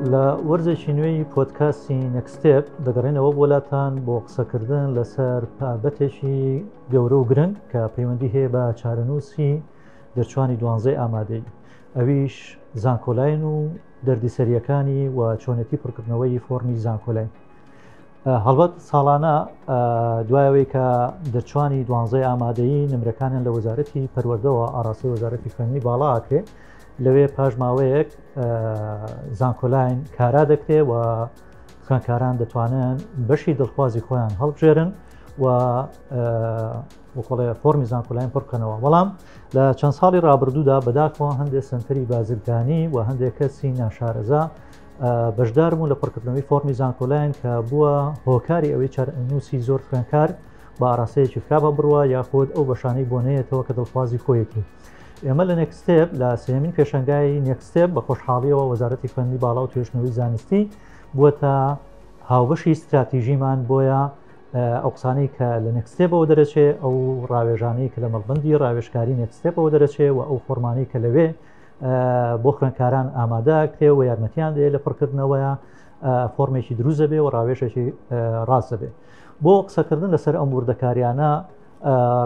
لە وەرزێکی نوێی پۆدکاستی نەکستێپ دەگەڕێنەوە وڵاتان بۆ قسەکردن لەسەر بابەتێکی گەورە و گرنگ کە پەیوەندی هەیە بە چارەنووسی دەرچوانی 12 ئامادەی ئەویش زانکۆلاین و دەردیسەریەکانی و چۆنەتی پڕکردنەوەی فۆرمی زانکۆلاین. هەڵبەت ساڵانە دوایەوەی کە دەرچوانی 12 ئامادەیی نمرەکانیان لە وەزارەتی پەروەردەوە ئاڕاستی وەزارەتی خوێندنی باڵا ئاکرێ، لەوێ پاش ماوەیەک زانکۆلاین کارا دەکرێت و خوێندکاران دەتوانن بەشی دڵخوازی خۆیان هەڵبژێرن و وەکڵێ فۆرمی زانکۆلاین پڕ بکەنەوە. بەڵام لە چەند ساڵی ڕابردوودا بەداخەوە هەندێک سنتەری بازرگانی و هەندێک کەسی ناشارەزا بەشدار بوون لە پڕکردنەوەی فۆرمی زانکۆلاین کە بووە هۆکاری ئەوەی چارەنووسی زۆر خوێندکار بە ئاراستەیەکی خراپ بڕوە یاخود ئەو بەشانەی بۆ نەیەتەوە کە دڵخوازی خۆیەتی. ئێمە لە نێکستێپ لە سێمین پێشەنگای نێکستێپ بە خۆشحاڵیەوە وەزارەتی خوێندنی باڵا و توێژنەوەی زانستی بووە تا هاوبەشی استراتیژیمان بۆیە ئەو قسانەی کە لە نێکستێپەوە دەرەچێت، ئەو ڕاوێژانەی کە لە مەڵبەندی ڕاوێژکاری نێکستێپەوە دەرەچێت و ئەو فۆرمانەی کە لەوێ بۆ خوێندکاران ئامادەکرێ و یارمەتیان دێت لە پڕکردنەوەیە فۆرمێکی دروست دەبێ و ڕاوێژێکی ڕاست دەبێت. بۆ قسەکردن لەسەر ئەم وردەکاریانە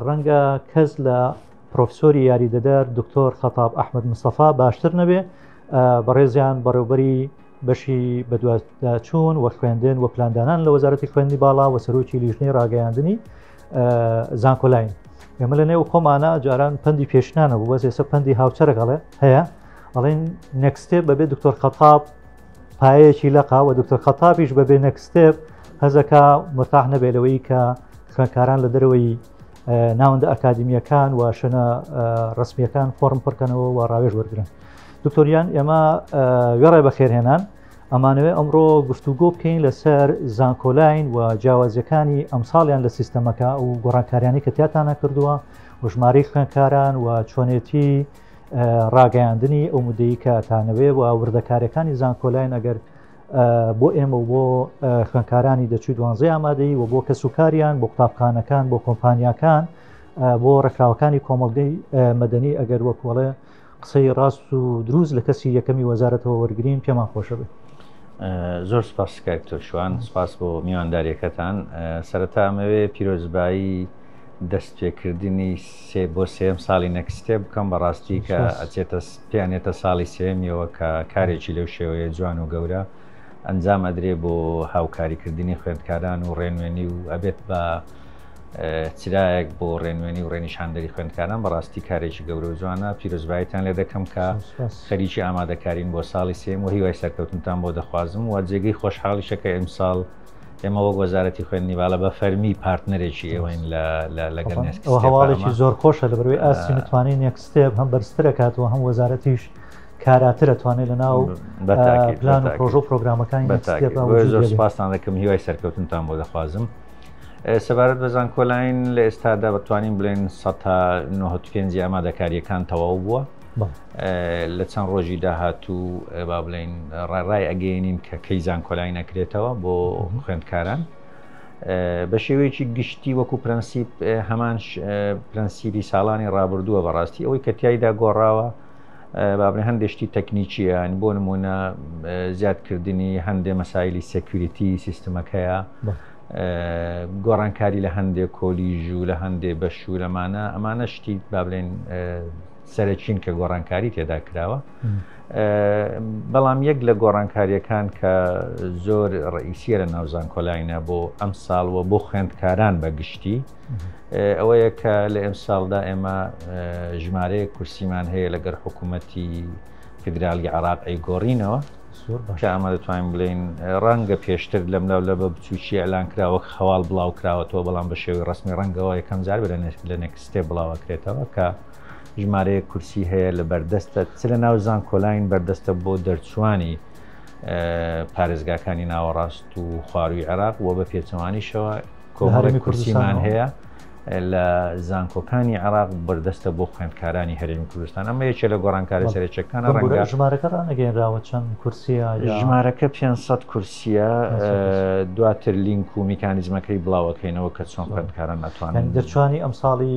ڕەنگە کەس لە پرۆفسۆری یاریدەدار دکتۆر خەتاب ئەحمەد مستەفا باشتر نەبێ، بەڕێزیان بەڕێوبەری بەشی بەدواداچوون و خوێندن و پلاندانان لە وەزارەتی خوێندنی باڵا و سەرۆکی لیژنەی ڕاگەیاندنی زانکۆلاین. ئێمە لە نێو خۆمانە جاران پەندی پێشنانە بوو، بەس ئێستا پەندی هاوچەرەگەڵێ هەیە، ئەڵێن نێکستێپ بەبێ دکتۆر خەتاب پایەیەکی لەقا و دکتۆر خەتابیش بەبێ نێکستێپ هەزەکە مرتاح نەبێلەوەی کە خوێندکاران لە دەرەوەی ناوەندە ئەکادمیەکان و شوێنە ڕسمیەکان فۆرم پڕکەنەوە و ڕاوێژ وەرگرن. دکتۆریان ئێمە وێڕێ بەخێرهێنان ئەمانەوێ ئەمڕۆ گفتوگۆ بکەین لەسەر زانکۆلاین و جیاوازیەکانی ئەمساڵیان لە سیستەمەکە و گۆڕانکاریانی کە تیاتانە کردووە و ژمارەی خوێندکاران و چۆنێتی ڕاگەیاندنی ئەو مودەیی کە تانەوێ و وردەکاریەکانی زانکۆلاین ئەگەر بۆ ئێمە و بۆ خوێندکارانی دەچووی 12 ئامادەی و بۆ کەسوکاریان بۆ قوتابخانەکان بۆ کۆمپانیاکان بۆ ڕێکخراوەکانی کۆمەڵگەی مەدەنی ئەگەر وەکوڵێ قسەی ڕاست و دروست لە کەسی یەکەمی وەزارەتەوە وەرگرین پێمان خۆشە بێت. زۆر سپاس کاکتۆر شوان، سپاس بۆ میوانداریەکەتان. سەرەتا ئەمەوێ پیرۆزبایی دەستپێکردنی بۆ سێم ساڵی نەکستێپ بکەم، بەڕاستی کە پێیانێتە ساڵی سێمیەوە کە کارێکی لەو شێوەیە جوان و گەورە ئەنجام ئەدرێ بۆ هاوکاریکردنی خوێندکاران و ڕێنوێنی و ئەبێت بە چرایەک بۆ ڕێنوێنی و ڕێنیشاندەری خوێندکاران. بەڕاستی کارێکی گەورە و جوانە. پیرۆزباییتان لێ دەکەم کە خەریکی ئامادەکارین بۆ ساڵی سێم و هیوای سەرکەوتنتان بۆ دەخوازم و جێگەی خۆشحاڵیشەکە ئەمساڵ ئێمە وەک وەزارەتی خوێندنی باڵا بە فەرمی پارتنەرێکی ئێوەین لەگەڵ نێکستێپ. هەواڵێکی زۆر خۆشە لەبەرەوەی ئاستی متوانین نێکستێپ هەم بەرزترە کاتەوە هەم وەزارەتیش کاراترە توانێت لە ناو پلان و پرۆژە و پرۆگرامەکانی نێکستێپ. زۆر سپاسان دەکەم، هیوای سەرکەوتنتان بۆ دەخوازم. سەبارەت بە زانکۆلاین لە ئێستادا بتوانین بڵێن 95 ئامادەکاریەکان تەواو بووە. لە چەند ڕۆژی داهاتوو با بڵێن ڕای ئەگەێنین کە کەی زانکۆلاین نەکرێتەوە بۆ خوێندکاران بە شێوەیەکی گشتی وەکو پرەنسیپ هەمان پرەنسیپی ساڵانی ڕابردووە. بەڕاستی ئەوەی کە تیایدا گۆڕاوە با بڵێن هەندێشتی تەکنیکیان بۆ نمونە زیادکردنی هەندێک مەسایلی سێکوریتی سیستمەکەیە، گۆڕانکاری لە هەندێک کۆلیژ و لە هەندێک بەش و لەمانە ئەمانە شتی با بڵێن سەرچین کە گۆڕانکاری تێدا کراوە. بەڵام یەک لە گۆڕانکاریەکان کە زۆر ڕئیسیە لە ناو زانکۆلاینە بۆ ئەم ساڵوە بۆ خوێندکاران بە گشتی ئەوەیە کە لە ئەم ساڵدا ئێمە ژمارەیە کورسیمان هەیە لەگەر حکوومەتی فیدرالی عێراق ئەیگۆڕینەوە کە ئەمە دەتوانین بڵێن ڕەنگە پێشتر لەم لە بە بچوکی ئەلان کراوە خەواڵ بڵاو کراوەتەوە، بەڵام بە شێوەی ڕسمی ڕەنگەوە یەکەم جار لە نێکستێپ بڵاوەکرێتەوە کە ژمارەیە کورسی هەیە لە بەردەستە چ لە ناو زانکۆلاین بەردەستە بۆ دەرچوانی پارێزگاکانی ناوەڕاست و خواروی عێراق و بە پێچەوانیشەوە کۆمەڵێک کورسیمان هەیە لە زانکۆکانی عێراق بەردەستە بۆ خوێندکارانی هەرێمی کوردستان. ئەمە یەکێ لە گۆڕانکارە سەرچەکانە. ڕەنگە ژمارەکە ڕانەگەێنراوە چەند کورسیە؟ ژمارەکە 500 کورسیە، دواتر لینک و میکانیزمەکەی بڵاوەکەینەوە کە چۆن خوێندکاران ناتوانن دەرچوانی ئەم ساڵی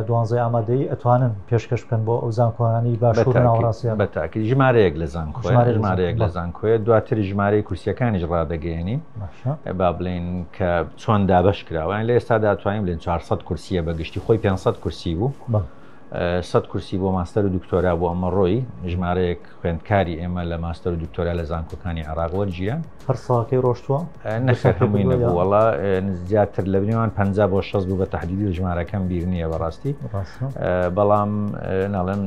12 ئامادەی ئەتوانن پێشکەش بکەن بۆ ئەو زانکۆیانی باشوور ناوەڕاستیان. بەتاکید ژمارەیەک لە ژمارەیەک لە زانکۆیە، دواتر ژمارەی کورسیەکانیش ڕادەگەێنی با بڵێن کە چۆن دابش کراوە. لە ئێستا داتوانین بڵێن 400 کورسیە بەگشتی، خۆی 500 کورسی بوو، 100 کورسی بۆ ماستەر و دکتۆرا بۆ ئەمەڕۆی ژمارەیەک خوێندکاری ئێمە لە ماستەر و دکتۆرا لە زانکۆکانی عێراق وەرگیران. هەر ساڵەکەی ڕۆشتووە نەخێر هەمووی نەبوو، وەڵا زیاتر لە بنێوان 50 بۆ 60 بوو بە تەحدیدی ژمارەکەم بیر نییە بەڕاستی، بەڵام ناڵێن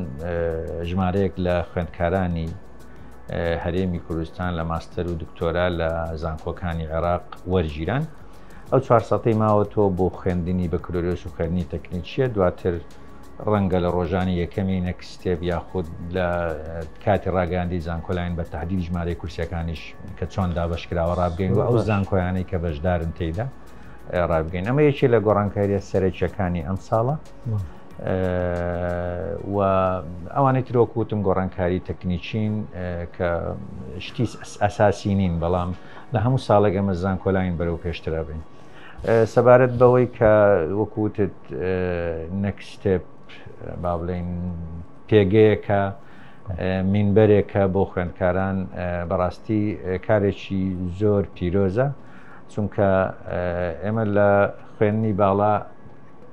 ژمارەیەک لە خوێندکارانی هەرێمی کوردستان لە ماستەر و دکتۆرا لە زانکۆکانی عێراق وەرگیران. ئەو 400ی ماوەتەوە بۆ خوێندنی بەکلۆریۆس و خوێندنی تەکنیکیە، دواتر ڕەنگە لە ڕۆژانی یەکەمی نەکستێب یاخود لە کاتی ڕاگەاندی زانکۆلاین بە تەحدید ژمارەی کورسیەکانیش کە چۆن دابەشکراوە ڕابگەین و ئەو زانکۆیانەی کە بەشدارن تێیدا ڕابگەین. ئەمە یەکێ لە گۆڕانکاریە سەرچیەکانی ئەم ساڵە و ئەوانەی ترۆکوتم گۆڕانکاری تەکنیکین کە شتی ئەساسی نین، بەڵام لە هەموو ساڵێک ئەمە زانکۆلاین بەرەو پێشترا بین. سەبارەت بەوەی کە وەکوتت نەکستێپ با بڵێن پێگەیەکە مینبەرێکە بۆ خوێندکاران، بەڕاستی کارێکی زۆر پیرۆزە، چونکە ئێمە لە خوێندنی باڵا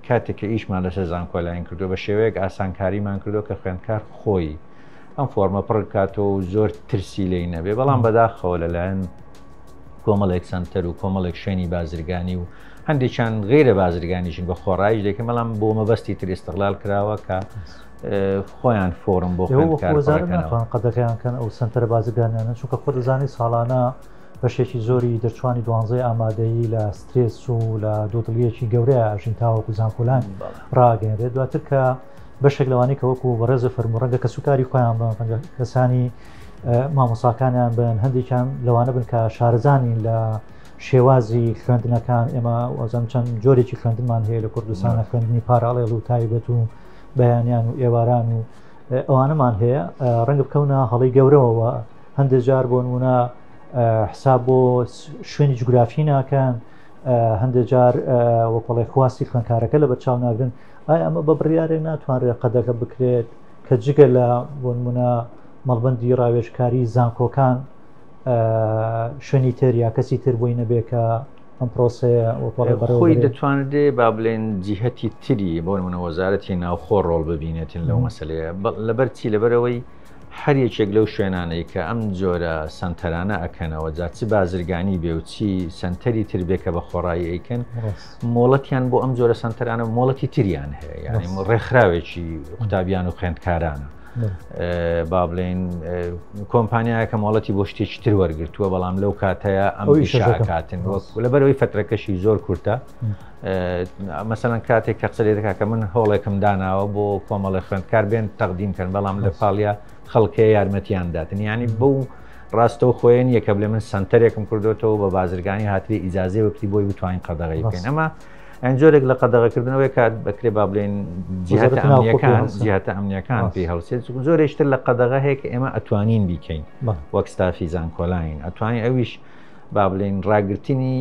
کاتێککە ئیشمان لەسەر زانکۆلاین کردو بە شێوەیەک ئاسانکاریمان کردو کە خوێندکار خۆی ئەم فۆرمە پڕ کاتەوە و زۆر ترسی لێی نەبێ، بەڵام بەداخەوە لەلایەن کۆمەڵێک سنتەر و کۆمەڵێک شوێنی بازرگانی و هەندێکیان غیرە بازرگانیشن بە خۆڕایش دەکەم، بەڵام بۆ مەبەستی تر ئیستیغلال کراوە کە خۆیان فۆرم بۆ خوێندکارناتوان قەدەغیانکەن ئەو سنتەرە بازرگانیانە، چونکە خۆ دەزانی ساڵانە بەشێکی زۆری دەرچوانی 12 ئامادەیی لە سترێس و لە دۆدڵیەکی گەورەیە ئاژین تاوەکو زانکۆلان ڕاگەێنرێت، دواتر کە بەشێک لەوانی کە وەکو بەڕێزە فەرموڕەنگە کە سوکاری خۆیان بن، کەسانی مامۆساکانیان بن، هەندێکیان لەوانە بن کە شارەزانی لە شێوازی خوێندنەکان. ئێمە وەزەم چەند جۆرێکی خوێندنمان هەیە لە کوردستانە، خوێندنی پاراڵێڵ و تایبەت و بەیانیان و ئێواران و ئەوانەمان هەیە، ڕەنگە بکەونە هەڵی گەورەوە. هەندێک جار بۆ نمونە حساب بۆ شوێنی جوگرافی ناکەن، هەندێک جار وەکڵی خواستی خوێندکارەکە لە بەرچاو ناگرن. ئایا ئەمە بە بڕیارێک ناتوانرێت قەدەکە بکرێت کە جگە لە بۆ نمونە مەڵبەندی ڕاوێژکاری زانکۆکان شوێنی تر یا کەسی تر بۆی نەبێ کە ئەم پرۆسەیە خۆی دەتوانێت با بڵێن جیهەتی تری بۆ نمونە وەزارەتی ناوخۆ ڕۆڵ ببینێتین لەو مەسەلەیە، لەبەرچی لەبەرەوەی هەر یەکێک لەو شوێنانەی کە ئەم جۆرە سنتەرانە ئەکەنەوە جاچی بازرگانی بێ و چی سنتەری تر بێ کە بە خۆڕایی ئەیکەن، مۆڵەتیان بۆ ئەم جۆرە سنتەرانە مۆڵەتی تریان هەیە، یعنی ڕێکخراوێکی قوتابیان و خوێندکارانە. با بڵێن کۆمپانیایەکە مۆڵەتی بۆ شتێکی تر وەرگرتووە، بەڵام لەو کاتەیە ئەم ئیشاکاتن لەبەرەوەی فترەکەشی زۆر کورتە. مەسەڵەن کاتێک کە قسە لێ دەکا کە من هەوڵێکم داناوە بۆ کۆمەڵی خوێندکار بێن تەقدیمکەن، بەڵام لە پاڵیا خەڵکەیە یارمەتیان داتن، ینی بەو ڕاستەوە خۆیان یەکە بڵێ من سنتەرێکم کردوێتەوە بە بازرگانی هاتوێ ئیجازێ وەکتی بۆی بتوانین قەدەغی بکەین. ئەمە ئەنجۆرێک لە قەدەغەکردنەوەی کات بەکرێ با بڵێن جیهاتە ئەمنیەکان پێی هەڵسێت، زۆرێشتر لە قەدەغە هەیە کە ئێمە ئەتوانین بیکەین وەک ستافی زانکۆلاین، ئەتوانین ئەویش با بڵێن ڕاگررتنی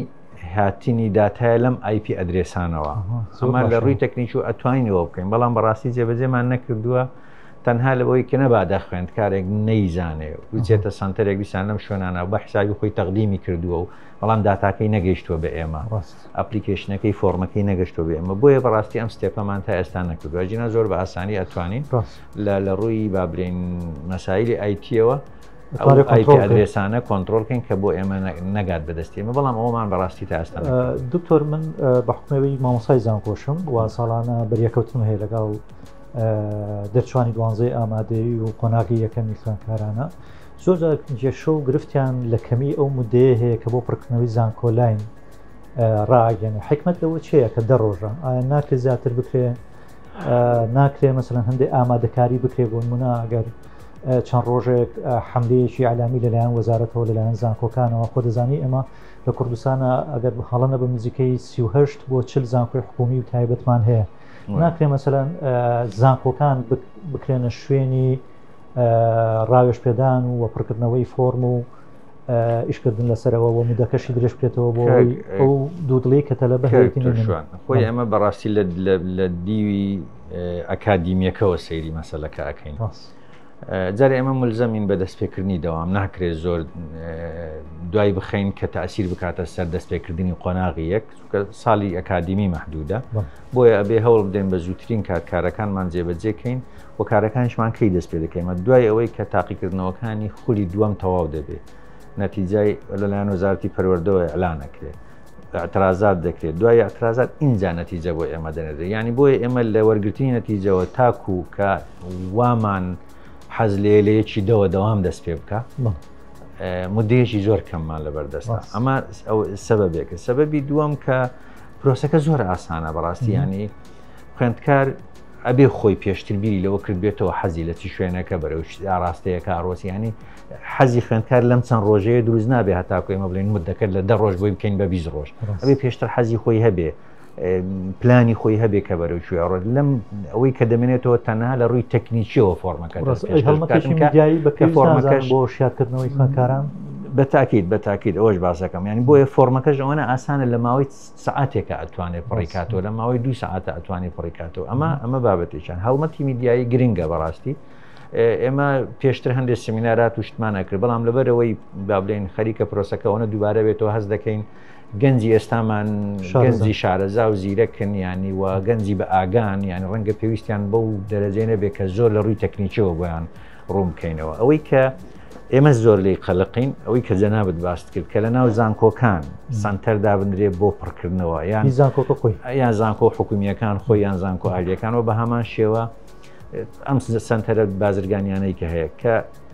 هاتینی داتایە لەم IP ئەدرێسانەوە، ئەمە لە ڕووی تەکنیک و ئەتوانینەوە بکەین، بەڵام بەڕاستی جێبەجێمان نەکردووە تەنها لەبەوەی کە نەبادا خوێندکارێک نەیزانێ وچێتە سنتەرێک بیسان لەم شوێنانە بە حسابی خۆی تەقدیمی کردووە و بەڵام داتاکەی نەگەیشتووە بە ئێمە، ئەپلیکیشنەکەی فۆرمەکەی نەگەشتووە بە ئێمە، بۆیە بەڕاستی ئەم ستێپەمان تا ئێستا نەکردووە. جینە زۆر بە ئاسانی ئەتوانین لە ڕووی با بڵێن مەسایلی ئایتیەوە IP ئەدرێسانە کۆنتترۆلکەین کە بۆ ئێمە نەگات بەدەستی ئێمە، بەڵام ئەومان بەڕاستی تا ئێستا. دکتۆر من بە حکومەوەی مامۆسای زانکۆشم و ساڵانە بەریەکەوتم هەیە لەگەڵ دەرچوانی 12 ئامادەیی و قۆناغی یەکەمی خوێندکارانە، زۆر جێشە و گرفتیان لە کەمی ئەو مودەیە هەیە کە بۆ پڕکردنەوەی زانکۆلاین ڕاگەن. حکمت لەوە چەیە کە 10 ڕۆژە ئایا ناکرێت زیاتر بکرێ، ناکرێ مەسەڵەن هەندێک ئامادەکاری بکرێ بۆ نمونە ئەگەر چەند ڕۆژێک حملەیەکی علامی لەلایەن وەزارەتەوە لەلایەن زانکۆکانەوە خۆ دەزانی ئێمە لە کوردستانە ئەگەر هەڵەنە بە نزیکەی 38 بۆ 40 زانکۆی حکومی و تایبەتمان هەیە ناکرێ مەسەلەن زانکۆکان بکرێنە شوێنی ڕاوێژ پێدان و وەپڕکردنەوەی فۆرم و ئیشکردن لەسەرەوە و مودەکەشی درێژ بکرێتەوە بۆ ئەو دوودڵی کە تەلە بەهێتین خۆی ئەمە بەڕاستی لە دیوی ئەکادیمیەکەەوە سەیری مەسەلەکە ئەەکەین جارێ ئێمە ملزەمین بە دەستپێکردنی دەوام ناکرێت زۆر دوای بخەین کە تەئسیر بکاتە سەر دەستپێکردنی قۆناغی یەک ساڵی ئەکادیمی مەحدودە بۆیە ئەبێ هەوڵ بدەین بە زووترین کارەکانمان جێبەجێکەین و کارەکانشمان کەی دەست پێ دەکەیمە دوای ئەوەی کە تاقیکردنەوەکانی خولی دووەم تەواو دەبێت نەتیجای لەلایەن وەزارەتی پەروەردەوە ئەعلانەکرێت اعتراضات دەکرێت دوای اعتراضات اینجا نەتیجە بۆ ئێمە دەنێت یعنی بۆیە ئێمە لە وەرگرتنی نەتیجەوە تاکو کە وامان حەز لەیەکی دەوام دەست پێ بکە مدەیەکی زۆر کەممان لەبەردەستە ئەمە سەبەبێکە سەبەبی دووەم کە پرۆسەکە زۆر ئاسانە بەڕاستی ینی خوێندکار ئەبێ خۆی پێشتر بیری لەوە کرد بێتەوە حەزی لە چی شوێنەکە بەرەو ئاراستەیەکە ئاڕۆسیانی حەزی خوێندکار لەم چەند ڕۆژەیە دروست نابێ هەتاکو ئێمە بڵێن مدەکەت لە 10 ڕۆژ بۆی بکەین بە 20 ڕۆژ ئەبێ پێشتر حەزی خۆی هەبێ پلانی خۆی هەبێ کە بەرەو کوێ ڕۆژ لەم ئەوەی کە دەمێنێتەوە تەنها لە ڕووی تەکنیکیەوە فۆرمەکە فۆرمەکەش بۆ شیادکردنەوەی خوێندکاران بەتاکید ئەوەش باسەکەم ینی بۆیە فۆرمەکەش ئەوەنە ئاسانە لە ماوەی سعاتێکە ئەتوانێت پڕیکاتەوە لە ماوەی 2 ساعتە ئەتوانێت پڕیکاتەوە ئەمە بابەتێکیان هەڵمەتی میدیایی گرنگە بەڕاستی ئێمە پێشتر هەندێک سمینارات و شتمان نەکرد بەڵام لەبەرەوەی با بڵێن خەریکە پرۆسەکەەوەنە دووبارە بێتەوە هەست دەکەین گەنجی ئێستامان گەنجی شارەزا و زیرەکن ینی و گەنجی بە ئاگان یانی ڕەنگە پێویستیان بەو دەرەجێ نەبێت کە زۆر لە ڕووی تەکنیکیەوە بۆیان ڕوون بکەینەوە ئەوەی کە ئێمە زۆر لی قەلقین ئەوەی کە جەنابەت باست کرد کە لە ناو زانکۆکان سانتەر دابنرێ بۆ پڕکردنەوە یان زانکۆکە خۆی یان زانکۆ حکومیەکان خۆی یان زانکۆ ئالیەکانەوە بە هەمان شێوە ئەم سنتەرە بازرگانیانەی کە هەیە کە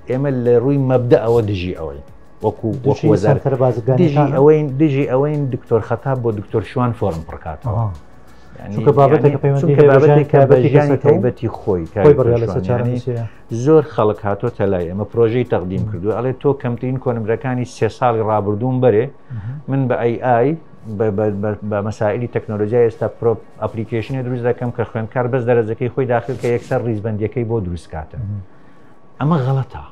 ئێمە لە ڕووی مەبدە ئەوە دژی ئەوەی وەکو دژی ئەوەین دکتۆر خەتاب بۆ دکتۆر شوان فۆرم پڕکاتەوە تایبەتی خۆی زۆر خەڵک هاتۆتە لای ئەمە پرۆژەی تەقدیم کردو ئەڵێ تۆ کەمترین کۆنمبرەکانی 3 ساڵی ڕابردوون بەرێ من بە AI بە مەسائلی تەکنۆلۆژیای ئێستا ئەپلیکیشنی دروست دەکەم کە خوێندکار بەس دەرەجەکەی خۆی داخل کە یەکسەر ڕیزبەندیەکەی بۆ دروست کاتە ئەمە غەڵەتە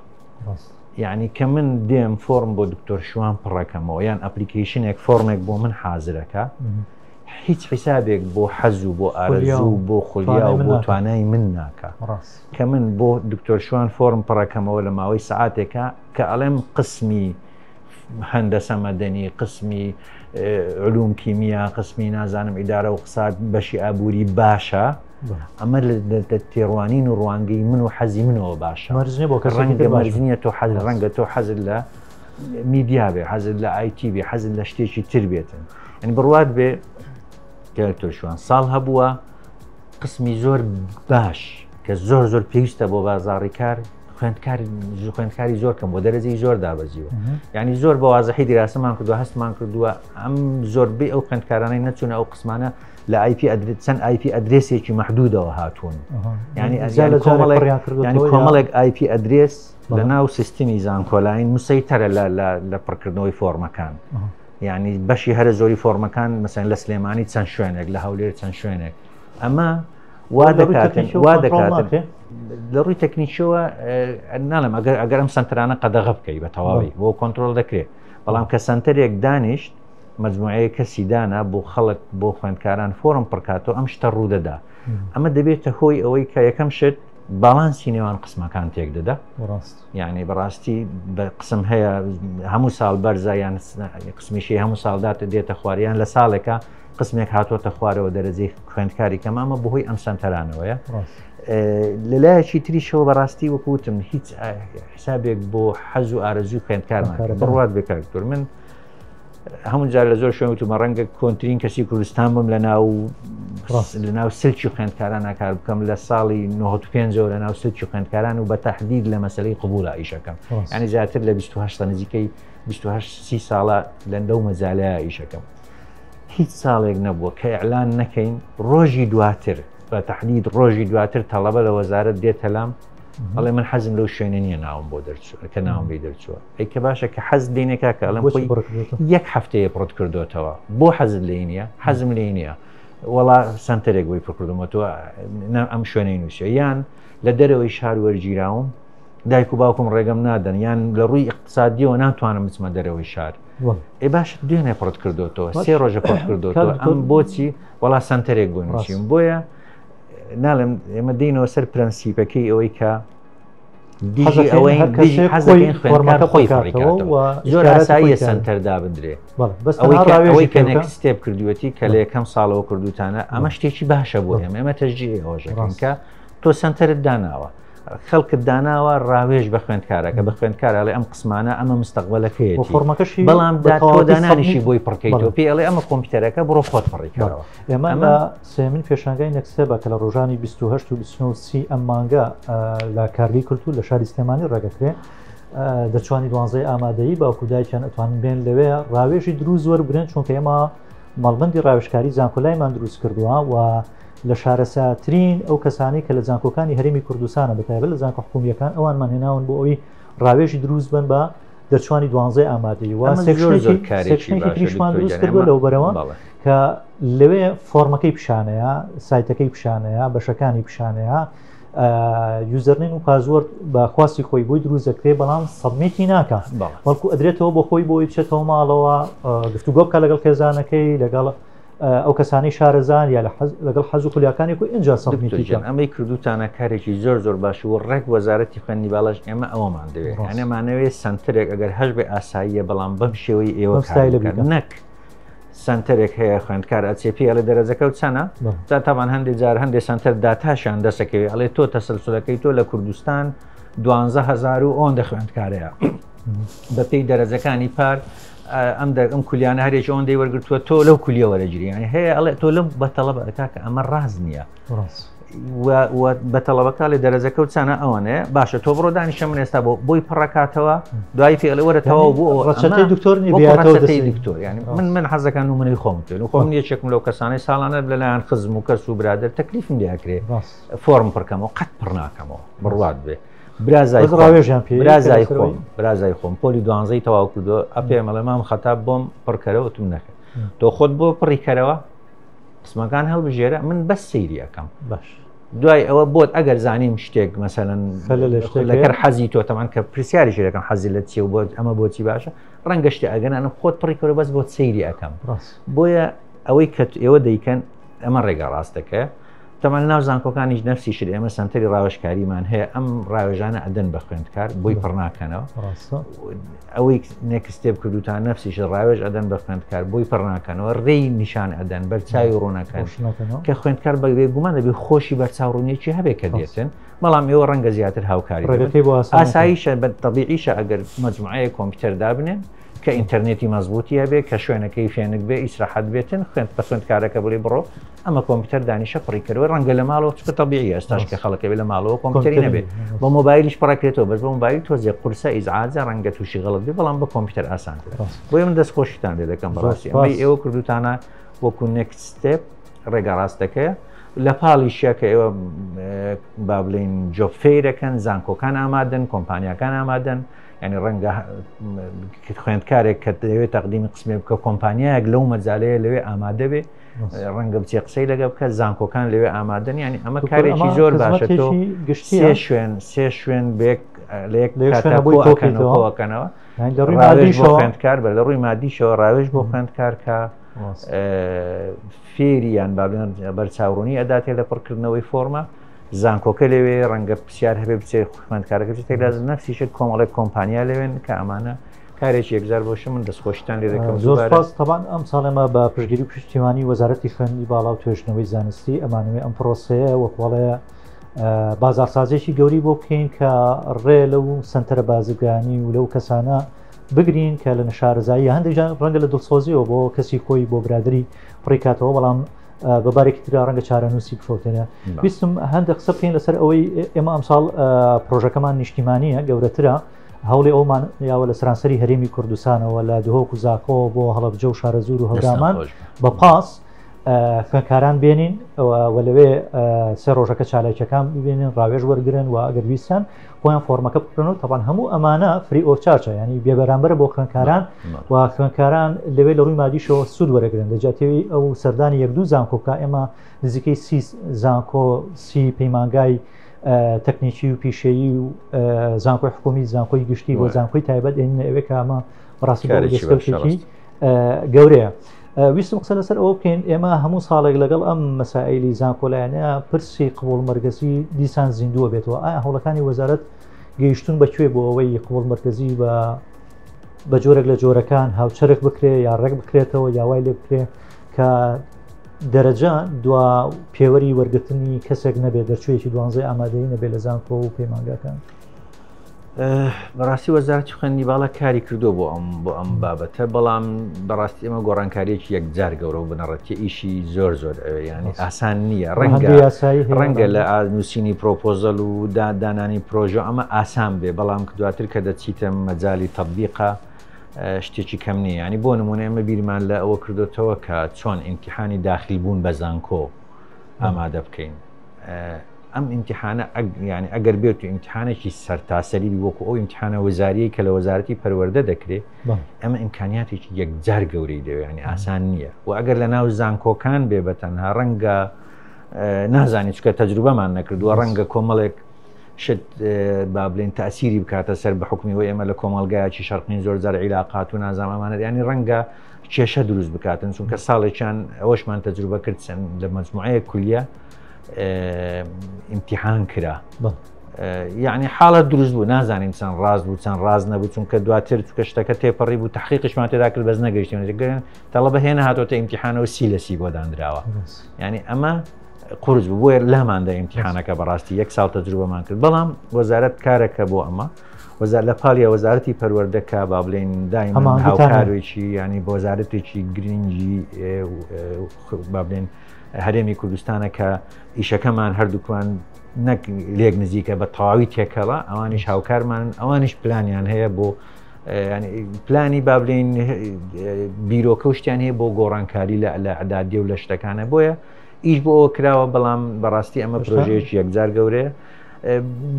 یعنی کە من دێم فۆرم بۆ دکتۆر شوان پڕەکەمەوە یان ئەپلیکیشنێک فۆرمێک بۆ من حازرەکە هیچ حیسابێک بۆ حەز و بۆ ئارەزوو بۆ خولیا و بۆ توانای من ناکە کە من بۆ دکتۆر شوان فۆرم پڕەکەمەوە لە ماوەی سعاتێکە کە ئەڵێم قسمی هەندەسە مەدەنی قسمی علوم کیمیا قسمی نازانم ئیدارە و قسات بەشی ئابووری باشە ئەمە لە تێڕوانین و ڕوانگەی من و حەزی منەوە باشە ڕەنگە مەرجنیە تۆ حەز ڕەنگە تۆ حەزت لە میدیا بێ حەزت لە ئایتی بێ حەزت لە شتێکی تر بێتن ئەنی بڕوات بێ تۆ شوان ساڵ هەبووە قسمی زۆر باش کە زۆر پێویستە بۆ بازاڕی کار خوێندکاری زۆر کەم بۆ دەرەجەی زۆر دابەزیوە یعنی زۆر بە وازەحی دیراسەمان کردووە هەستمان کردووە ئەم زۆربەی ئەو خوێندکارانەی نەچوونە ئەو قسمانە لە IP چەند IP ئەدرێسێکی محدودەوە هاتوون ینی کۆمەڵێک IP ئەدرێس لە ناو سیستمی زانکۆلاین مسەیتەرە لە پڕکردنەوەی فۆرمەکان یعنی بەشی هەرە زۆری فۆرمەکان مەسەن لە سلێمانی چەند شوێنێک لە هەولێر چەند شوێنێک ئەمە وا دەکاتن لە ڕووی تەکنیکیەوە ناڵم ئەگەر ئەم سنتەرانە قەدەغە بکەی بە تەواوی بۆ کۆنتترۆل دەکرێت بەڵام کە سنتەرێک دانیشت مجموعەیە کەسی دانا بۆ خەڵک بۆ خوێندکاران فۆرم پڕکاتەوە ئەم شتە ڕوودەدا ئەمە دەبێتە هۆی ئەوەی کە یەکەم شت باڵانسی نێوان قسمەکان تێک دەدا یعنی بەڕاستی بە قسم هەیە هەموو ساڵ بەرزە یان قسمیشی هەموو ساڵدات دێتە خواریان لە ساڵێکە قسمێک هاتۆتە خوارەوە دەرەجەی خوێندکاری کەم ئەمە بەهۆی ئەم سنتەرانەوەیە لەلایەکی تریشەوە بەڕاستی وەکوتم هیچ حسابێک بۆ حەز و ئارەزوو خوێندکارمان بڕوات بێکارکتۆر من هەموو جار لە زۆر شوێن وتمە ڕەنگە کۆنتترین کەسی کوردستان بم لە ناو سلکی خوێندکاران ناکار بکەم لە ساڵی 95 لە ناو سلکی خوێندکاران و بە تەحدید لە مەسەلەی قبول ئیشەکەم ینی زیاتر لە 28 نزیکەی 28 ساڵە لەندە و مەجالەیە ئیشەکەم هیچ ساڵێک نەبووە کە ئیعلان نەکەین ڕۆژی دواتر بە تەحدید ڕۆژی دواتر تەڵەبە لە وەزارەت دێتە لام ئەڵێ من حەزم لەو شوێنە نییە ناوم بۆ دەرچوە کە ناوم لێ دەرچووە ئەیکە باشە کە حەز دێنێکا کە ئەڵم یەک هەفتەیە پڕۆت کردوتەوە بۆ حەزت لێ نییە حەزم لێ نییە وەڵا سنتەرێک بۆی پڕکردومەوە ئەم شوێنەی نووسە یان لە دەرەوەی شار وەرگیراوم دایک و باوکم ڕێگەم نادەن یان لە ڕووی اقتصادیەوە ناتوانم بچمە دەرەوەی شار ئێ باش دوێنێ پڕت کردوتەوە 3 ڕۆژە پڕت کردوتەوە ئەم بۆچی وەڵا سنتەرێک بۆ نووسیم بۆیە ناڵێم ئێمە دێنەوە سەر پرەنسیپەکەی ئەوەی کە دیژی ئەوەی حەزەکەین خوێندکار خۆی فڕیکاتەوە زۆر ئاساییە سنتەر دابدرێ ئەوەی کە نێکستێپ کردوەتی کە لە یەکەم ساڵەوە کردوتانە ئەمە شتێکی باشە بۆ ئێمە تەشجیع ئەوەژەکەن کە تۆ سنتەرت داناوە خەڵکت داناوە ڕاوێژ بە خوێندکارەکە بە خوێندکارە ئەم قسمانە ئەمە مستەقبلەکەیەتی بەڵام تۆ دانانیشی بۆی پڕکەیتەوە پێ ئەڵێ ئەمە کۆمپیوتەرەکە بڕۆ خۆت پڕیکارەوە ئێمە لە سێمین پێشانگای نەکسێبە کە لە ڕۆژانی 28 و 29 ئەم مانگە لە کارگەی کولتور لە شاری سلێمانی ڕێگەکرێ دەچوانی 12 ئامادەیی باوکو دایکیان ئەتوانن بێن لەوێ ڕاوێژی دروست وەربگرن چونکە ئێمە مەڵبەندی ڕاوێژکاری زانکۆلایمان دروست کردووە و لە شارەساترین ئەو کەسانی کە لە زانکۆکانی هەرێمی کوردستانە بەتایبەت لە زانکۆ حکوومیەکان ئەوانمان هێناون بۆ ئەوەی ڕاوێژی دروست بن بە دەرچوانی 12 ئامادەی و سێکشنێکیشمان دروست کردووە لەو بەرەوە کە لەوێ فۆرمەکەی پیشانەیە سایتەکەی پیشانەیە بەشەکانی پیشانەیە یوزەرنین و پازوەرد بە خواستی خۆی بۆی دروست دەکرێ بەڵام سەبمیتی ناکە بەڵکو ئەدرێتەوە بۆ خۆی بۆی بچێتەوە ماڵەوە گفتوگۆ بکە لەگەڵ خێزانەکەی لەگەڵ ئەو کەسانی شارەزان یا لەگەڵ حەز و خولیاکانی کو اینجا سەبمیتیکەن ئەمەی کردوتانە کارێکی زۆر باش و ڕێک وەزارەتی خوێندنی باڵەش ئێمە ئەوەمان دەوێت ئەمانەوێت سنتەرێک ئەگەر هەش بێ ئاساییە بەڵام بەم شێوەی ئێوە نەک سنتەرێک هەیە خوێندکار ئەچێپی ئەڵێ دەرەجەکە و چەنە تا تاوان هەندێک جار هەندێک سنتەر داتاشیان دەسەکەوێت ئەڵێ تۆ تەسەلسولەکەی تۆ لە کوردستان 12,000 و ئەوەندە خوێندکارەیە بە پێی دەرەجەکانی پار ئەم کولیانە هەرێکی ئەوەندەی وەرگرتووە تۆ لەو کولیە وەرەگیریانی هەیە ئەڵێ تۆ لەم بەتەڵەب ئەکا کە ئەمە ڕاز نییە بەتەڵەبەکە لێ دەرەجەکە و چانە ئەوەنێ باشە تۆ بڕۆ دانیشە من ئێستا بۆ بۆی پڕەکاتەوە دوای پێڵێ وەرەتەوە بۆ ڕەچەتەی دکتۆرنی دکتۆر ینی من حەزەکان و منی خۆم و خۆم یەکێکم لەو کەسانەی ساڵانە لەلایەن خزم و کەس و برادر تەکلیفم دیاکرێ فۆرم پڕکەمەوە قەت پڕ ناکەمەوە بڕوات بێ برازای خۆم پۆلی 12 تەواو کردو ئەپێ مەڵێمام خەتاب بۆم پڕکەرەوە تم نەکرد تۆ خۆت بۆ پڕیکەرەوە قسمەکان هەڵبژێرە من بەس سەیری ئەەکەم باش دوای ئەوە بۆت ئەگەر زانیم شتێک مەسەلەن لەکەر حەزی تۆ تەمان کە پرسیاریش دەکەم حەزی لە چی و بۆ ئەمە بۆچی باشە ڕەنگە شتێ ئەگەنانم خۆت پڕیکەوە بەس بۆ سەیری ئەەکەم بۆیە ئەوەی کە ئێوە دەیکەن ئەمە ڕێگە ڕاستەکە تەمان ناو زانکۆکانیش نەفسیشت ئێمە سنتەری ڕاوێژکاریمان هەیە ئەم ڕاوێژانە ئەدەن بە خوێندکار بۆی پڕناکەنەوە ئەوەی نێکستێب کردوتان نەفسیش ڕاوێژ ئەدەن بە خوێندکار بۆی پڕناکەنەوە ڕێی نیشان ئەدەن بەرچاوی ڕوونەکەن کە خوێندکار بە گومان دەبێ خۆشی بەرچاوڕوونیەکی هەبێت کە دێتن بەڵام ئێوە ڕەنگە زیاتر هاوکاری ئاساییشە بە تەبیعیشە ئەگەر مەجموعەیە کۆمپیوتەر دابنێن کە ئینتەرنێتی مەزبوطی هەبێ کە شوێنەکەی فێنک بێ ئیسراحەت بێتن خوێند بە خوێندکارەکە بڵێ بڕۆ ئەمە کۆمپیوتەر دانیشە پڕیکەوە ڕەنگە لە ماڵەوە چکە تەبیعی ئێستاش کە خەڵکە بێ لە ماڵەوە کۆمپیوتەری نەبێت بە مۆبایلیش پڕەکرێتەوە بەس بە مۆبایل تۆزێ قورسە ئیزعاجە ڕەنگە تووشی غەڵت بێ بەڵام بە کۆمپیوتەر ئاسانتر بۆیە من دەستخۆشیتان لێ دەکەم بەڕاستی ئەمەی ئێوە کردوتانە وەکو نێکست ستێپ ڕێگە ڕاستەکەیە لە پاڵیشە کە ئێوە با بڵین جۆب فێرەکەن زانکۆکان ئامادەن کۆمپانیاکان ئامادەن ینی ڕەنگە خوێندکارێک کە دەوێت تەقدیمی قسمێ بکە کۆمپانیایەک لەو مەجالەیە لەوێ ئامادە بێ ڕەنگە بچێ قسەی لەگە بکە زانکۆکان لەوێ ئامادەن ینی ئەمە کارێکی زۆر باشە تۆ سێ شوێن بێک لە یەک کاتەکەنەوە خوێندکار بەر لە ڕووی مادیشەوە ڕاوێژ بۆ خوێندکار کە فێریان بەرچاوڕوونی ئەداتێ لە پڕکردنەوەی فۆرمە زانکۆکە لەوێ ڕەنگە پرسیار هەبێ بچێ خوێندکارەکە تێلاز نەفسیشت کۆمەڵێک کۆمپانیا لەوێن کە ئەمانە کارێکی یەکجار بۆشە من دەستخۆشتان لێ دەکەم زۆر سپاس. طبعاً ئەم ساڵێمە بە پشتگیری و پشتیوانی وەزارەتی خوێندنی باڵا و توێژنەوەی زانستی ئەمانوێ ئەم پرۆسەیە وەکوڵەیە بازارسازێکی گەوری بۆ بکەین کە ڕێ لەو سنتەرە بازرگانی و لەو کەسانە بگرین کە لە نەشارەزایی هەندێک ڕەنگە لە دڵسۆزیەوە بۆ کەسی خۆی بۆ برادری پڕیکاتەوە بەڵام بەبارێکی تررا ڕەنگە چارەنووسی بفۆتێنە ویستم هەندێک قسە بکەین لەسەر ئەوەی ئێمە ئەمساڵ پرۆژەکەمان نیشتیمانیە گەورەترە هەوڵی ئەومان یاوە لە سەرانسەری هەرێمی کوردستانەوە لە دهۆک و زاکۆ بۆ هەڵەبجە و شارەزور و هەڵدامان بە پاس خوێنکاران بێنین و لەوێ سێ ڕۆژەکە چالێکەکان ببێنن ڕاوێژ وەرگرن و ئەگەر ویستیان خۆیان فۆرمەکە بکڕن و تەبان هەموو ئەمانە فری ئۆف چارجە ینی بێبەرامبەرە بۆ خوێنکاران و خوێنکاران لەوێ لە ڕووی مادیشەوە سوود وەرەگرن دەجاتێوی ئەو سەردانی 1-2 زانکۆکە ئێمە نزیکەی 30 زانکۆ 30 پەیمانگای تەکنیکی و پیشەیی و زانکۆی حکومی زانکۆی گشتی بۆ زانکۆی تایبەت ئەوێ کە ئەمە ڕاستی دەستکەوتێکی گەورەیە. ویستم قسە لەسەر ئەوە بکەین ئێمە هەموو ساڵێک لەگەڵ ئەم مەسائلی زانکۆلایەنەیە پرسی قبول مەرکەزی دیسان زیندووە بێتەوە ئایا هەوڵەکانی وەزارەت گەیشتون بەکوێ بۆ ئەوەی قبول مەرکەزی بە جۆرێک لە جۆرەکان هاوچەرێک بکرێ یا ڕێک بکرێتەوە یاوای لێ بکرێ کە دەرەجە دوا پێوەری وەرگرتنی کەسێک نەبێت دەرچوویەکی 12 ئامادەی نەبێت لە زانکۆ و پەیمانگاکان. بەڕاستی وەزارەتی خوێندنی باڵا کاری کردو بۆ ئەم بابەتە بەڵام بەڕاستی ئەمە گۆڕانکاریەکی یەکجار گەورە و بنەڕەتی ئیشی زۆر ینی ئاسان نییە ڕەنگە لە نووسینی پرۆپۆزەل و دانانی پرۆژە ئەمە ئاسان بێ بەڵام دواتر کە دەچیتە مەجای تەطبیقە شتێکی کەم نییە ینی بۆ نمونە ئێمە بیرمان لە ئەوە کردوتەوە کە چۆن ئیمتیحانی داخلی بوون بە زانکۆ ئامادە بکەین. ئەم ئیمتیحانە ینی ئەگەر بێت و ئیمتیحانێکی سەرتاسەری وەکو ئەو ئیمتیحانە وەزاریەی کە لە وەزارەتی پەروەردە دەکرێت ئەمە ئیمکانیاتێکی یەکجار گەورەی دەوێت ینی ئاسان نییە و ئەگەر لە ناو زانکۆکان بێ بەتەنها ڕەنگە نازانی چکە تەجروبەمان نەکردووە ڕەنگە کۆمەڵێک شت با بڵێن تاسیری بکاتە سەر بە حکمی و ئێمە لە کۆمەلگایکی شەرقین زۆر جار عیلاقات و نازام ئەمانە ینی ڕەنگە کێشە دروست بکاتن چونکە ساڵێکیان ئەوەشمان تەجروبە کرد لە مەجموعەیە کولیە ئیمتیحان کرا یعنی حاڵەت دروست بوو نازانین چەند ڕاز بوو چەند ڕاز نەبوو چونکە دواتر چکە شتەکە تێپەڕی بوو تحقیقیشمان تێدا کرد بەس نەگەیشتێن تەڵەبە هێنا هاتۆتە ئیمتیحانەوە سی بۆ دانراوە ینی ئەمە قورس بوو بۆیە لەماندا ئیمتیحانەکە بەڕاستی 1 ساڵ تەجروبەمان کرد بەڵام وەزارەت کارەکە بۆ ئەمە لە پاڵیە وەزارەتی پەروەردەکە با بڵێن دایما هاوکاروێکی ینی بۆ وەزارەتێکی گرنگی با بڵێن هەرێمی کوردستانە کە ئیشەکەمان هەردووکوان نەک لێک نزیکە بە تەواوی تێکەڵە ئەوانیش هاوکارمان ئەوانیش پلانیان هەیە بۆ پلانی با بڵێن بیرۆکە شتیان هەیە بۆ گۆڕانکاری لە عەدادیە و لە شتەکانە بۆیە ئیش بۆ ئەوە کراوە بەڵام بەڕاستی ئەمە پرۆژەیەکی یەکجار گەورەیە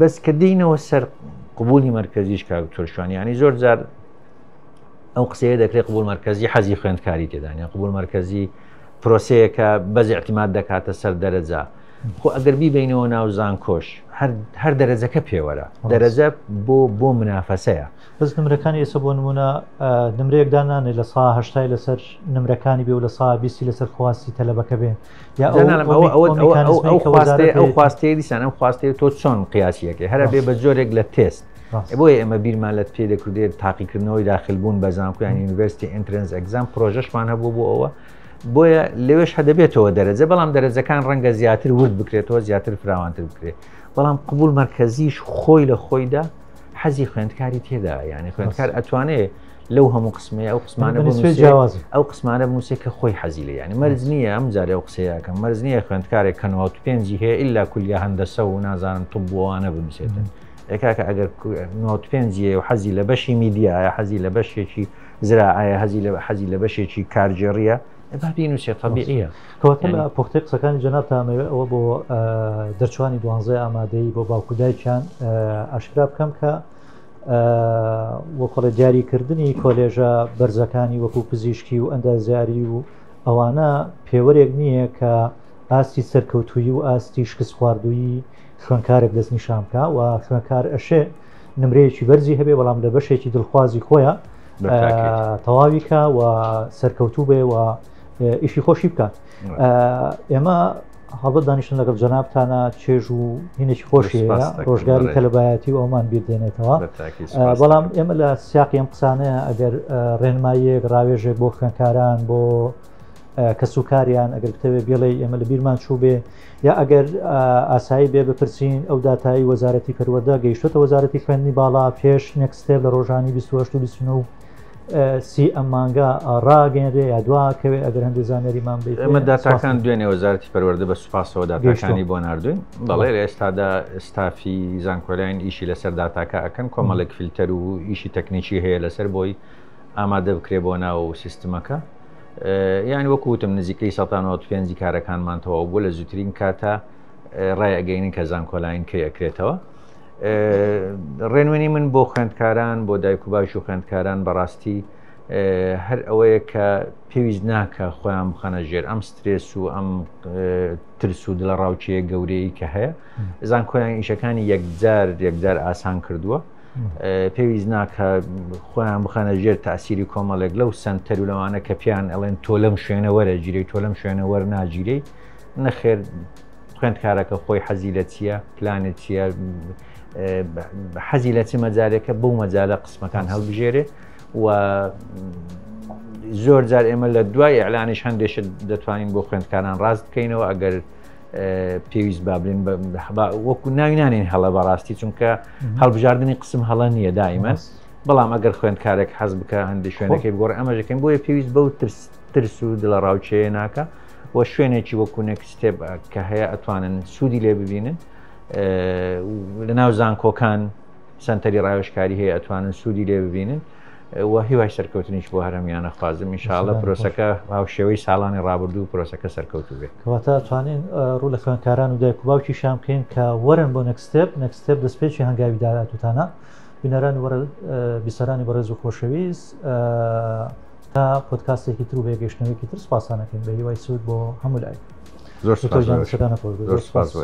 بەس کە دینەوە سەر قبولی مەرکەزیش کاکتۆرشوان ینی زۆر جار ئەو قسەیە دەکرێت قبول مەرکەزی حەزی خوێندکاری تێدانە قبول مەرکەزی پرۆسەیەکە بەز اعتیماد دەکاتە سەر دەرەجە خۆ ئەگەر بیبینەوە ناو زانکۆش هەر دەرەجەکە پێوەرە دەرەجە بۆ منافەسەیە بەس نمرەکانی ئێستا بۆ نمونە نمرەیەکدانانێ لە سا هەشتای لەسەر نمرەکانی بێ و لە سا 20 لەسەر خواستی تەلەبەکە بێ یا ئەو خواستەیە دیسان ئەم خواستەیە تۆ چۆن قیاسیەکە هەرە بێ بە جۆرێک لە تێست بۆیە ئێمە بیرمان لە پێ دەکردێت تاقیکردنەوەی داخلبوون بە زانکۆ یان یونیڤرسیتی ئێنترەنس ئەگزام پرۆژەشمان هەبوو بۆ ئەوە بۆیە لەوێش هەدەبێتەوە دەرەجە بەڵام دەرەجەکان ڕەنگە زیاتر ورد بکرێتەوە زیاتر فراوانتر بکرێت بەڵام قبول مەرکەزیش خۆی لە خۆیدا حەزی خوێندکاری تێدا یعنی خوێندکار ئەتوانێت لەو هەموو قسمەیە ئەو قسمانە ئەو قسمانە بنووسێت کە خۆی حەزی لێ ینی مەرج نییە ئەم جارێ ئەو قسەیەکە مەرج نییە خوێندکارێک کە 95 هەیە ئللا کولیە هەندەسە و نازانم توب بۆوانە بنووسێتن ئێکاکە ئەگەر 95 و حەزی لە بەشی میدیایە حەزی لە بەشێکی زراعایە حەزی لە بەشێکی کارجێڕیە بینوسێ طبیعیە کەواتە لە پوختەی قسەکانی جەناب تامەوێت ئەوە بۆ دەرچوانی 12 ئامادەی بۆ باوکودایکیان ئاشکرا بکەم کە وەکڵە دیاریکردنی کۆلێژە بەرزەکانی وەکو پزیشکی و ئەندازیاری و ئەوانە پێوەرێک نییە کە ئاستی سەرکەوتووی و ئاستی شکست خواردووی خوێنکارێک دەست نیشان بکە و خوێنکار ئەشێ نمرەیەکی بەرزی هەبێ بەڵام لە بەشێکی دڵخوازی خۆیان تەواویکە و سەرکەوتوو بێ و ئیشی خۆشی بکات ئێمە هەڵبەت دانیشتن لەگەڵ جەنابتانە چێژ و هینێکی خۆشیە ڕۆژگاری تەلەبایەتی و ئەومان بیردێنێتەوە بەڵام ئێمە لە سیاقی ئەم قسانەیە ئەگەر ڕێنماییەک ڕاوێژێک بۆ خوێنکاران بۆ کەسوکاریان ئەگەر بتەوێت بێڵێ ئێمە لە بیرمان چوو بێ یا ئەگەر ئاسایی بێ بپرسین ئەو داتایی وەزارەتی پەروەردە گەیشتۆتە وەزارەتی خوێندنی باڵا پێش نێکستێپ لە ڕۆژانی 28 و 29 سی ئەم مانگە ڕاگەێنرێ یا دواکەوێ ئەگەر هەندێک زانەریمان بێت ئەمە داتاکان دوێنێ وەزارەتی پەروەردە بە سوپاسەوە داتاکانی بۆ ناردوین بەڵێ لە ئێستادا ئستافی زانکۆلایان ئیشی لەسەر داتاکە ئەکەن کۆمەڵێک فیلتەر و ئیشی تەکنیکی هەیە لەسەر بۆی ئامادە بکرێ بۆ ناو سیستمەکە یعنی وەکوتم نزیکەی 1995 کارەکانمانتەوە بۆ لە زووترین کاتە ڕای ئەگەینن کە زانکۆلاین کە ئەکرێتەوە. ڕێنوێنی من بۆ خوێندکاران بۆ دایک و باش و خوێندکاران بەڕاستی هەر ئەوەیە کە پێویست ناکە خۆیان بخەنە ژێر ئەم سترێس و ئەم ترس و دڵە ڕاوچەیە گەورەی کە هەیە. زانکۆلاین ئیشەکانی یەکجار ئاسان کردووە. پێویست ناکە خۆیان بخەنە ژێر تاسیری کۆمەڵێک لەو سنتەر و لەوانە کە پیان ئەڵێن تۆ لەم شوێنە وەرە گیرەی تۆ لەم شوێنە وەرە ناگیرەی نەخێر. خوێندکارەکە خۆی حەزی لە چییە پلانێت چییە حەزی لە چی مەجارێکە بەو مەجالە قسمەکان هەڵبژێرێ و زۆر جار ئێمە لە دوای ئەعلانیش هەندێشت دەتوانین بۆ خوێندکاران ڕاست بکەینەوە ئەگەر پێویست بابلین وەکو ناوینانین هەڵە بەڕاستی چونکە هەڵبژاردننی قسم هەڵە نییە دائیمەن بەڵام ئەگەر خوێندکارێک حەز بکە هەندێک شوێنەکەی بگۆڕ ئەمەژەکەین بۆیە پێویست بەو ترس و دڵە ڕاوچەیە ناکە و شوێنێکی وەکو نێکستێپ کە هەیە ئەتوانن سوودی لێ ببینن لە ناو زانکۆکان سنتەری ڕاوێژکاری هەیە ئەتوانن سوودی لێ ببینن و هیوای سەرکەوتنیش بۆ هەرەمیانە خوازم ئینشاءڵڵە پرۆسەکە هاوشێوەی ساڵانی ڕابردوو پرۆسەکە سەرکەوتوو بێت. کەواتە ئەتوانین ڕوو لە خوێندکاران و دایک و باوکی شام بکەین کە وەرن بۆ نەکستێپ دەستپێکی هەنگاوی داهاتوتانە بینەرانی وەرە بیسەرانی بەڕێز و خۆشەویست تا پۆدکاستێکی تر و بێگەشتنەوەیکی تر سپاسانەکەین بە هیوای سوود بۆ هەموو لای. زۆر سپاس.